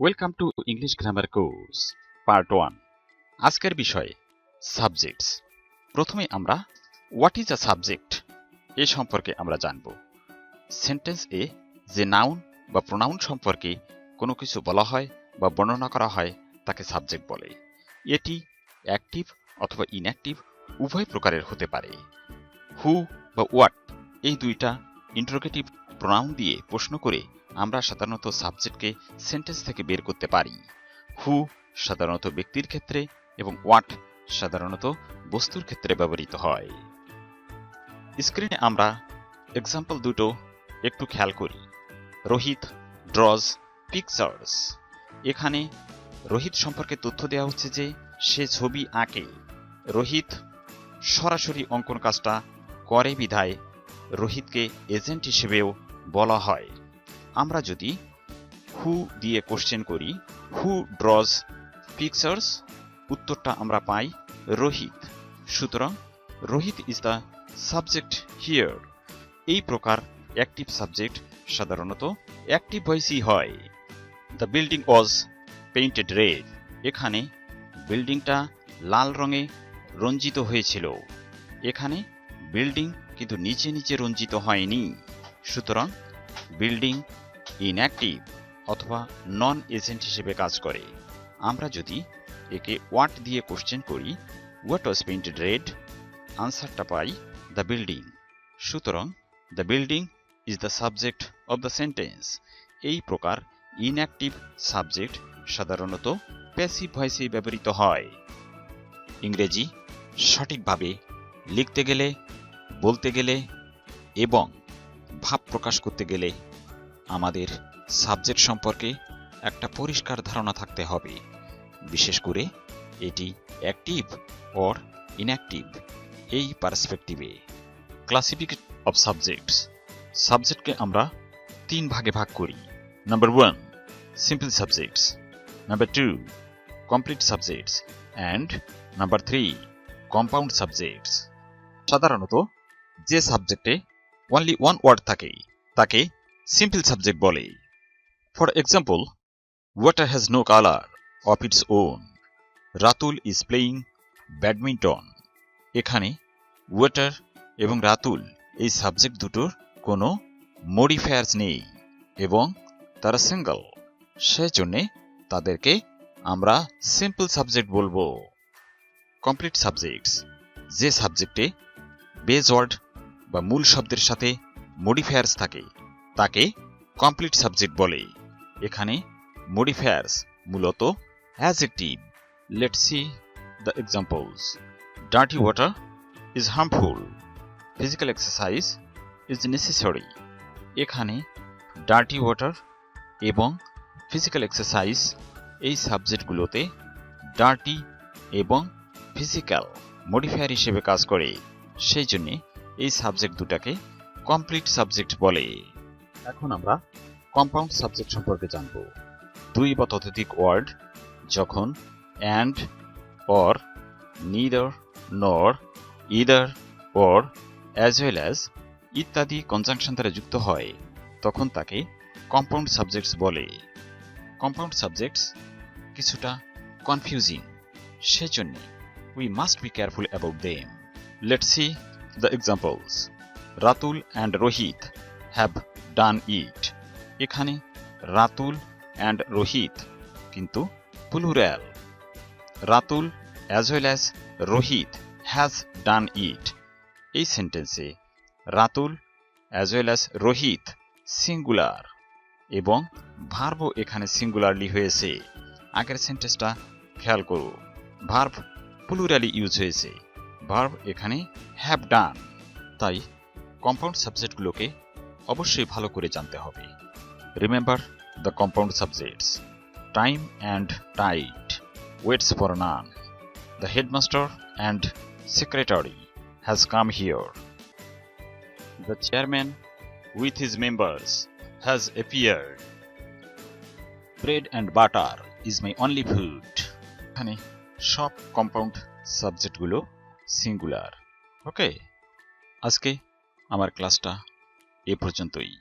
Welcome to English grammar course part 1। আজকের বিষয় subjects. প্রথমে আমরা হোয়াট ইজ আ সাবজেক্ট এ সম্পর্কে আমরা জানব। সেন্টেন্স এ যে নাউন বা প্রোনাউন সম্পর্কে কোনো কিছু বলা হয় বা বর্ণনা করা হয় তাকে সাবজেক্ট বলে। এটি অ্যাক্টিভ অথবা ইনঅ্যাক্টিভ উভয় প্রকারের হতে পারে। হু বা হোয়াট এই দুইটা ইন্টারোগেটিভ প্রোনাউন দিয়ে প্রশ্ন করে আমরা সাধারণত সাবজেক্টকে সেন্টেন্স থেকে বের করতে পারি। হু সাধারণত ব্যক্তির ক্ষেত্রে এবং হোয়াট সাধারণত বস্তুর ক্ষেত্রে ব্যবহৃত হয়। স্ক্রিনে আমরা এক্সাম্পল দুটো একটু খেয়াল করি। রোহিত ড্রজ পিকচার্স। এখানে রোহিত সম্পর্কে তথ্য দেওয়া হচ্ছে যে সে ছবি আঁকে। রোহিত সরাসরি অঙ্কন কাজটা করে বিধায় রোহিতকে এজেন্ট হিসেবেও বলা হয়। আমরা যদি হু দিয়ে কোশ্চেন করি হু ড্রজ পিকচার্স, উত্তরটা আমরা পাই রোহিত। সুতরাং Rohit is the subject here. এই প্রকার অ্যাক্টিভ সাবজেক্ট সাধারণত অ্যাক্টিভ ভয়েসই হয়। The building was painted red. এখানে বিল্ডিংটা লাল রঙে রঞ্জিত হয়েছিল। এখানে বিল্ডিং কিন্তু নিচে নিচে রঞ্জিত হয়নি। সুতরাং বিল্ডিং ইনঅ্যাক্টিভ অথবা নন এজেন্ট হিসেবে কাজ করে। আমরা যদি একে হোয়াট দিয়ে কোশ্চেন করি হোয়াট ওয়াজ পেইন্টেড রেড, আনসারটা পাই দ্য বিল্ডিং। সুতরাং the building is the subject of the sentence. এই প্রকার ইনঅ্যাক্টিভ সাবজেক্ট সাধারণত প্যাসিভ ভয়েসে ব্যবহৃত হয়। ইংরেজি সঠিকভাবে লিখতে গেলে, বলতে গেলে এবং ভাব প্রকাশ করতে গেলে আমাদের সাবজেক্ট সম্পর্কে একটা পরিষ্কার ধারণা থাকতে হবে, বিশেষ করে এটি অ্যাক্টিভ অর ইনঅ্যাক্টিভ এই পার্সপেক্টিভে। Classification of subjects. সাবজেক্টকে আমরা 3 ভাগে ভাগ করি। Number 1 simple subjects, number 2 complete subjects and number 3 compound subjects. সাধারণত যে সাবজেক্টে অনলি ওয়ান ওয়ার্ড থাকে তাকে সিম্পল সাবজেক্ট বলে। For example, water has no colour of its own. Ratul is playing badminton. এখানে ওয়াটার এবং রাতুল এই সাবজেক্ট দুটোর কোনো মডিফায়ার্স নেই এবং তারা সিঙ্গল, সেজন্যে তাদেরকে আমরা সিম্পল সাবজেক্ট বলবো। Complete subjects. যে সাবজেক্টে বেজ ওয়ার্ড বা মূল শব্দের সাথে মডিফায়ার্স থাকে তাকে কমপ্লিট সাবজেক্ট বলে। এখানে মডিফায়ার্স মূলত adjective. Let's see the examples. Dirty water is harmful. Physical exercise is necessary. এখানে ডার্টি ওয়াটার এবং ফিজিক্যাল এক্সারসাইজ এই সাবজেক্টগুলোতে ডার্টি এবং ফিজিক্যাল মডিফায়ার হিসেবে কাজ করে, সেই জন্য এই সাবজেক্ট দুটাকে কমপ্লিট সাবজেক্ট বলে। এখন আমরা কম্পাউন্ড সাবজেক্ট সম্পর্কে জানব। 2 বা ততোধিক ওয়ার্ড যখন অ্যান্ড, অর, নিদার, নর, either, or, as well as ইত্যাদি কনজাংশন দ্বারা যুক্ত হয় তখন তাকে কম্পাউন্ড সাবজেক্টস বলে। কম্পাউন্ড সাবজেক্টস কিছুটা কনফিউজিং, সেজন্য we must be careful about them. Let's see the examples. Ratul and Rohit have done it. এখানে রাতুল and রোহিত কিন্তু plural. Ratul as well as Rohit has done it। এই সেন্টেন্সে Ratul as well as Rohit singular এবং ভার্বও এখানে singularly হয়েছে। আগের সেন্টেন্সটা খেয়াল করো, ভার্ব প্লুরালি ইউজ হয়েছে, ভার্ব এখানে হ্যাভ ডান। তাই কম্পাউন্ড সাবজেক্টগুলোকে অবশ্যই ভালো করে জানতে হবে। Remember the compound subjects. Time and tide waits for none. The headmaster and secretary has come here. The chairman with his members has appeared. Bread and butter is my only food. এখানে সব compound সাবজেক্টগুলো singular. ওকে, আজকে আমার ক্লাসটা এ পর্যন্তই।